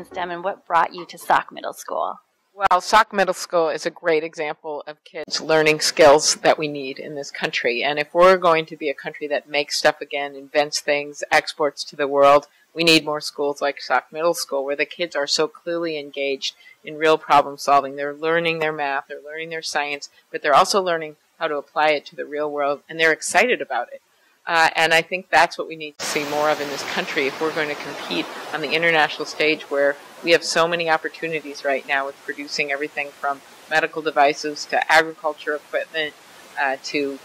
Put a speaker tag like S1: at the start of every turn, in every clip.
S1: in STEM, and what brought you to Salk Middle School?
S2: Well, Salk Middle School is a great example of kids learning skills that we need in this country. And if we're going to be a country that makes stuff again, invents things, exports to the world, we need more schools like Salk Middle School where the kids are so clearly engaged in real problem solving. They're learning their math, they're learning their science, but they're also learning how to apply it to the real world, and they're excited about it. And I think that's what we need to see more of in this country if we're going to compete on the international stage, where we have so many opportunities right now with producing everything from medical devices to agriculture equipment to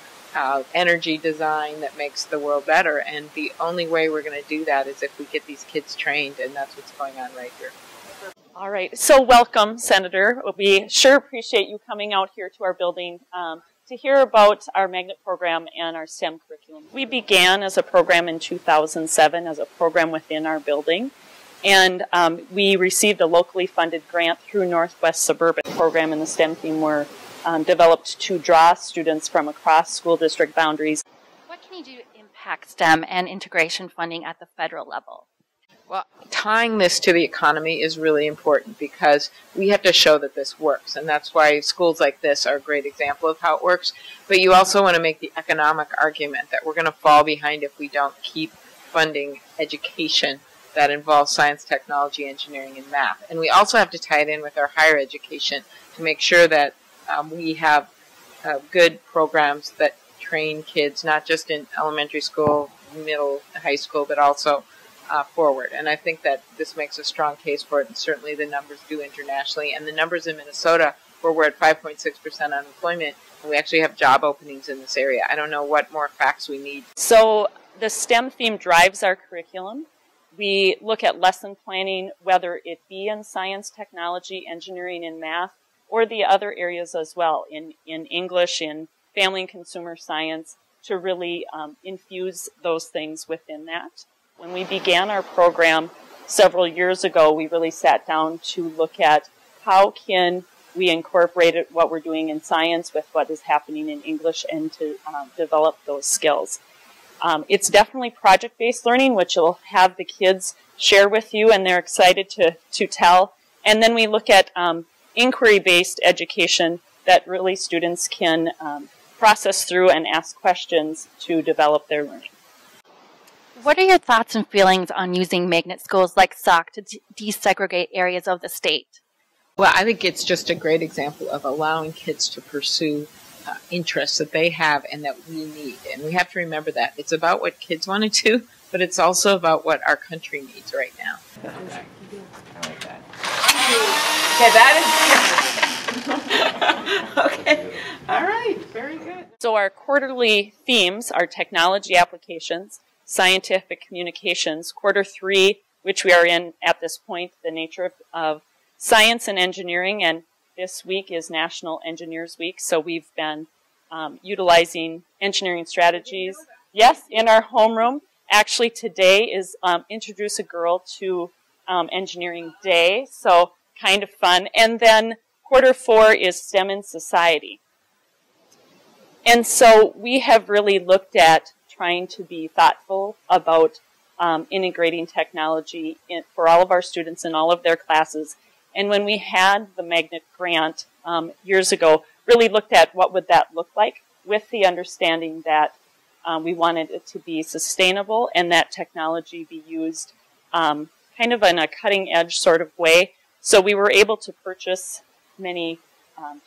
S2: energy design that makes the world better. And the only way we're going to do that is if we get these kids trained, and that's what's going on right here.
S3: All right. So welcome, Senator. We sure appreciate you coming out here to our building to hear about our magnet program and our STEM curriculum. We began as a program in 2007 as a program within our building, and we received a locally funded grant through Northwest Suburban. Program and the STEM theme were developed to draw students from across school district boundaries.
S1: What can you do to impact STEM and integration funding at the federal level?
S2: Well, tying this to the economy is really important because we have to show that this works, and that's why schools like this are a great example of how it works. But you also want to make the economic argument that we're going to fall behind if we don't keep funding education that involves science, technology, engineering, and math. And we also have to tie it in with our higher education to make sure that we have good programs that train kids, not just in elementary school, middle, high school, but also forward. And I think that this makes a strong case for it, and certainly the numbers do internationally. And the numbers in Minnesota, where we're at 5.6% unemployment, and we actually have job openings in this area. I don't know what more facts we need.
S3: So the STEM theme drives our curriculum. We look at lesson planning, whether it be in science, technology, engineering, and math, or the other areas as well, in English, in family and consumer science, to really infuse those things within that. When we began our program several years ago, we really sat down to look at how can we incorporate what we're doing in science with what is happening in English, and to develop those skills. It's definitely project-based learning, which will have the kids share with you, and they're excited to tell. And then we look at inquiry-based education that really students can process through and ask questions to develop their learning.
S1: What are your thoughts and feelings on using magnet schools like Salk to desegregate areas of the state?
S2: Well, I think it's just a great example of allowing kids to pursue interests that they have and that we need. And we have to remember that. It's about what kids want to do, but it's also about what our country needs right now. Okay. I like that. Okay, that is okay. All right. Very good.
S3: So our quarterly themes are technology applications, scientific communications. Quarter 3, which we are in at this point, the nature of science and engineering, and this week is National Engineers Week, so we've been utilizing engineering strategies. Yes, in our homeroom. Actually, today is Introduce a Girl to Engineering Day, so kind of fun. And then quarter 4 is STEM in Society. And so we have really looked at trying to be thoughtful about integrating technology for all of our students in all of their classes. And when we had the magnet grant years ago, really looked at what would that look like, with the understanding that we wanted it to be sustainable and that technology be used kind of in a cutting edge sort of way. So we were able to purchase many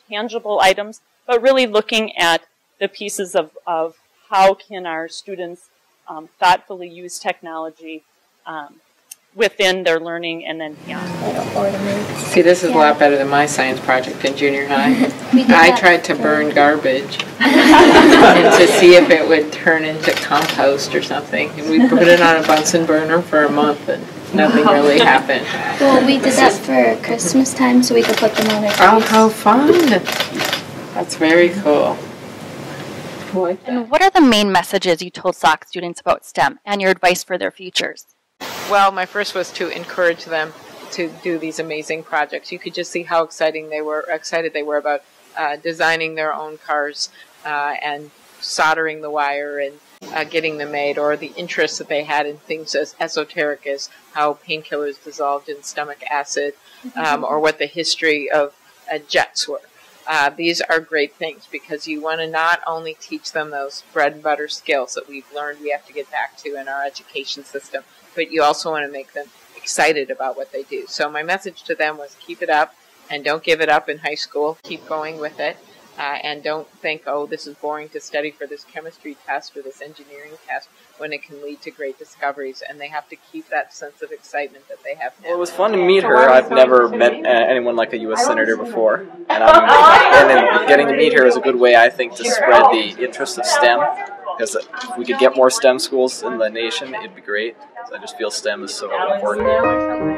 S3: tangible items, but really looking at the pieces of how can our students thoughtfully use technology within their learning and then beyond.
S2: See, this is a lot better than my science project in junior high. I tried to burn garbage and to see if it would turn into compost or something. And we put it on a Bunsen burner for a month and nothing really happened.
S4: Well, we did that for Christmas time so we could put them on our trees.
S2: Oh, how fun. That's very cool.
S1: And what are the main messages you told Salk students about STEM and your advice for their futures?
S2: Well, my first was to encourage them to do these amazing projects. You could just see how excited they were about designing their own cars and soldering the wire and getting them made, or the interest that they had in things as esoteric as how painkillers dissolved in stomach acid, or what the history of jets were. These are great things because you want to not only teach them those bread and butter skills that we've learned we have to get back to in our education system, but you also want to make them excited about what they do. So my message to them was keep it up and don't give it up in high school. Keep going with it. And don't think, oh, this is boring to study for this chemistry test or this engineering test, when it can lead to great discoveries. And they have to keep that sense of excitement that they have now.
S5: Well, it was fun to meet her. I've never met anyone like a U.S. Senator before. And then getting to meet her is a good way, I think, to spread the interest of STEM. Because if we could get more STEM schools in the nation, it'd be great. So I just feel STEM is so important.